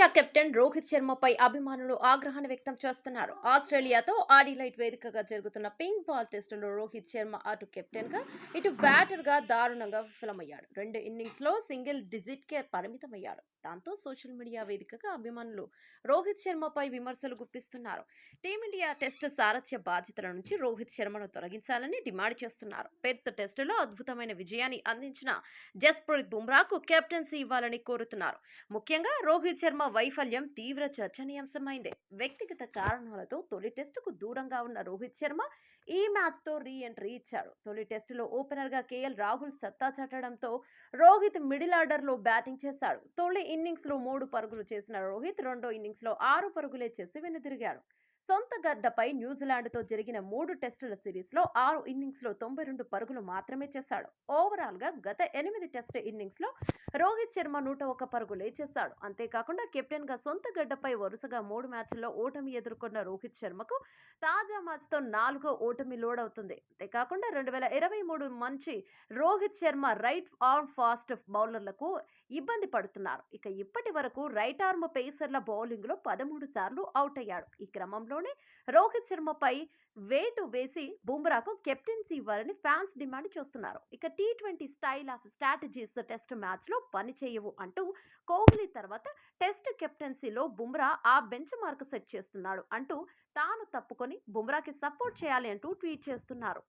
Team India captain Rohit శర్మపై అభిమానులు ఆగ్రహాన్ని వ్యక్తం చేస్తున్నారు. ఆస్ట్రేలియాతో ఆడిలైట్ వేదికగా జరుగుతున్న పింక్ బాల్ టెస్టులో రోహిత్ శర్మ అటు కెప్టెన్ గా ఇటు బ్యాటర్ గా దారుణంగా విఫలమయ్యాడు. 2 ఇన్నింగ్స్ లో సింగిల్ డిజిట్ కే పరిమితమయ్యాడు. దాంతో సోషల్ మీడియా వేదికగా అభిమానులు రోహిత్ శర్మపై విమర్శలు గుప్పిస్తున్నారు. టీమిండియా టెస్ట్ సారథ్య బాధ్యతల నుంచి రోహిత్ శర్మను తొలగించాలని డిమాండ్ చేస్తున్నారు. పెర్త్ టెస్టులో అద్భుతమైన విజయాన్ని అందించిన జస్ప్రీత్ బుమ్రాకు కెప్టెన్సీ ఇవ్వాలని కోరుతున్నారు. ముఖ్యంగా రోహిత్ శర్మ వైఫల్యం తీవ్ర చర్చనీయాంశమైంది. వ్యక్తిగత కారణాలతో తొలి టెస్టుకు దూరంగా ఉన్న రోహిత్ శర్మ ఈ మ్యాచ్ తో రీ ఎంట్రీ ఇచ్చాడు. తొలి టెస్టులో ఓపెనర్ గా కేఎల్ రాహుల్ సత్తా చాటడంతో రోహిత్ మిడిల్ ఆర్డర్ లో బ్యాటింగ్ చేశాడు. తొలి ఇన్నింగ్స్ లో 3 పరుగులు చేసిన రోహిత్ రెండో ఇన్నింగ్స్ లో 6 పరుగులే చేసి వెనుదిరిగాడు. సొంత గడ్డపై న్యూజిలాండ్తో జరిగిన 3 టెస్టుల సిరీస్లో 6 ఇన్నింగ్స్లో 92 పరుగులు మాత్రమే చేశాడు. ఓవరాల్గా గత 8 టెస్ట్ ఇన్నింగ్స్లో రోహిత్ శర్మ 101 పరుగులే చేశాడు. అంతేకాకుండా కెప్టెన్గా సొంత గడ్డపై వరుసగా 3 మ్యాచ్ల్లో ఓటమి ఎదుర్కొన్న రోహిత్ శర్మకు తాజా మ్యాచ్తో 4వ ఓటమి లోడవుతుంది. అంతేకాకుండా 2023 మంచి Rohit Sharma right arm fast బౌలర్లకు ఇబ్బంది పడుతున్నారు. ఇక ఇప్పటి వరకు రైట్ ఆర్మ్ పేసర్ల బౌలింగ్ లో 13 సార్లు అవుట్ అయ్యాడు. ఈ క్రమంలోనే రోహిత్ శర్మపై వేటు వేసి బుమ్రాకు కెప్టెన్సీ ఇవ్వాలని ఫ్యాన్స్ డిమాండ్ చేస్తున్నారు. ఇక T20 style of strategies test match లో పనిచేయవు అంటూ కోహ్లీ తర్వాత టెస్ట్ కెప్టెన్సీలో బుమ్రా ఆ బెంచ్ మార్క్ సెట్ చేస్తున్నాడు అంటూ తాను తప్పుకొని బుమ్రాకి సపోర్ట్ చేయాలి అంటూ ట్వీట్ చేస్తున్నారు.